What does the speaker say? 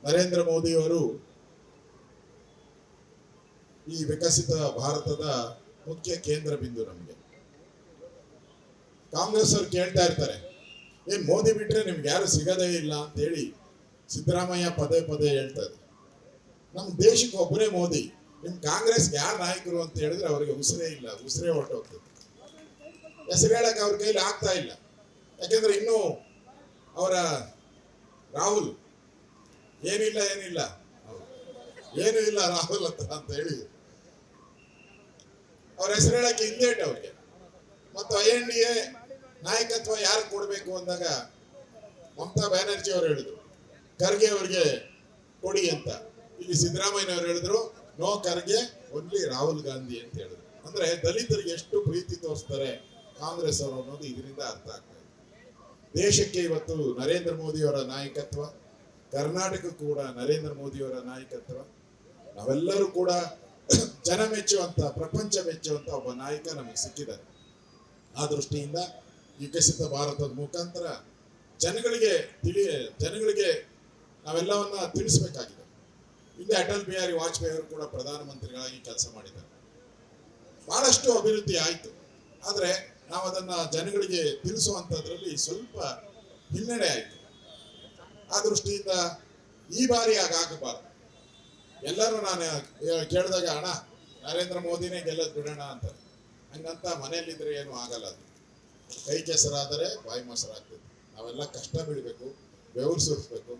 ನರೇಂದ್ರ ಮೋದಿಯವರು ಈ ವಿಕಸಿತ ಭಾರತದ ಮುಖ್ಯ ಕೇಂದ್ರ ಬಿಂದು. ನಮಗೆ ಕಾಂಗ್ರೆಸ್ ಅವ್ರು ಕೇಳ್ತಾ ಇರ್ತಾರೆ, ಏನ್ ಮೋದಿ ಬಿಟ್ರೆ ನಿಮ್ಗೆ ಯಾರು ಸಿಗದೇ ಇಲ್ಲ ಅಂತ ಹೇಳಿ ಸಿದ್ದರಾಮಯ್ಯ ಪದೇ ಪದೇ ಹೇಳ್ತಾರೆ. ನಮ್ಮ ದೇಶಕ್ಕೆ ಒಬ್ಬರೇ ಮೋದಿ, ನಿಮ್ ಕಾಂಗ್ರೆಸ್ಗೆ ಯಾರು ನಾಯಕರು ಅಂತ ಹೇಳಿದ್ರೆ ಅವರಿಗೆ ಉಸಿರೇ ಇಲ್ಲ, ಉಸಿರೇ ಹೊರಟೋಗ್ತದೆ. ಹೆಸರು ಹೇಳಕ್ ಅವ್ರ ಕೈಲಿ ಆಗ್ತಾ ಇಲ್ಲ. ಯಾಕೆಂದ್ರೆ ಇನ್ನು ಅವರ ರಾಹುಲ್ ಏನಿಲ್ಲ ಏನು ಇಲ್ಲ ರಾಹುಲ್ ಹತ್ರ ಅಂತ ಹೇಳಿ ಅವ್ರ ಹೆಸರು ಹೇಳಕ್ಕೆ ಹಿಂದೇಟ್ ಅವ್ರಿಗೆ. ಮತ್ತು INDA ನಾಯಕತ್ವ ಯಾರು ಕೊಡಬೇಕು ಅಂದಾಗ ಮಮತಾ ಬ್ಯಾನರ್ಜಿ ಅವರು ಹೇಳಿದ್ರು ಖರ್ಗೆ ಅವರಿಗೆ ಕೊಡಿ ಅಂತ. ಇಲ್ಲಿ ಸಿದ್ದರಾಮಯ್ಯನವರು ಹೇಳಿದ್ರು ನೋ ಖರ್ಗೆ, ಓನ್ಲಿ ರಾಹುಲ್ ಗಾಂಧಿ ಅಂತ ಹೇಳಿದ್ರು. ಅಂದ್ರೆ ದಲಿತರಿಗೆ ಎಷ್ಟು ಪ್ರೀತಿ ತೋರಿಸ್ತಾರೆ ಕಾಂಗ್ರೆಸ್ ಅವರು ಅನ್ನೋದು ಇದರಿಂದ ಅರ್ಥ ಆಗ್ತಾ ಇದೆ. ದೇಶಕ್ಕೆ ಇವತ್ತು ನರೇಂದ್ರ ಮೋದಿಯವರ ನಾಯಕತ್ವ, ಕರ್ನಾಟಕಕ್ಕೂ ಕೂಡ ನರೇಂದ್ರ ಮೋದಿಯವರ ನಾಯಕತ್ವ, ನಾವೆಲ್ಲರೂ ಕೂಡ ಜನ ಮೆಚ್ಚುವಂತ, ಪ್ರಪಂಚ ಮೆಚ್ಚುವಂತ ಒಬ್ಬ ನಾಯಕ ನಮಗೆ ಸಿಕ್ಕಿದ್ದಾರೆ. ಆ ದೃಷ್ಟಿಯಿಂದ ವಿಕಸಿತ ಭಾರತದ ಮುಖಾಂತರ ಜನಗಳಿಗೆ ನಾವೆಲ್ಲವನ್ನ ತಿಳಿಸಬೇಕಾಗಿದೆ. ಹಿಂದೆ ಅಟಲ್ ಬಿಹಾರಿ ವಾಜಪೇಯಿ ಅವರು ಕೂಡ ಪ್ರಧಾನಮಂತ್ರಿಗಳಾಗಿ ಕೆಲಸ ಮಾಡಿದ್ದಾರೆ. ಬಹಳಷ್ಟು ಅಭಿವೃದ್ಧಿ ಆಯಿತು. ಆದ್ರೆ ನಾವು ಅದನ್ನ ಜನಗಳಿಗೆ ತಿಳಿಸುವಂತದ್ರಲ್ಲಿ ಸ್ವಲ್ಪ ಹಿನ್ನಡೆ ಆಯಿತು. ಆ ದೃಷ್ಟಿಯಿಂದ ಈ ಬಾರಿ ಆಗಬಾರ್ದು. ಎಲ್ಲರೂ ನಾನು ಕೇಳಿದಾಗ ಅಣ್ಣ ನರೇಂದ್ರ ಮೋದಿನೇ ಗೆಲ್ಲದ್ ಬಿಡೋಣ ಅಂತ, ಹಂಗಂತ ಮನೆಯಲ್ಲಿದ್ರೆ ಏನು ಆಗಲ್ಲ. ಅದು ಕೈ ಕೆಸರಾದರೆ ಬಾಯಿ ಮೊಸರಾಗ್ತದೆ. ನಾವೆಲ್ಲ ಕಷ್ಟ ಬೀಳ್ಬೇಕು, ಬೆವರು ಸುರಿಸ್ಬೇಕು.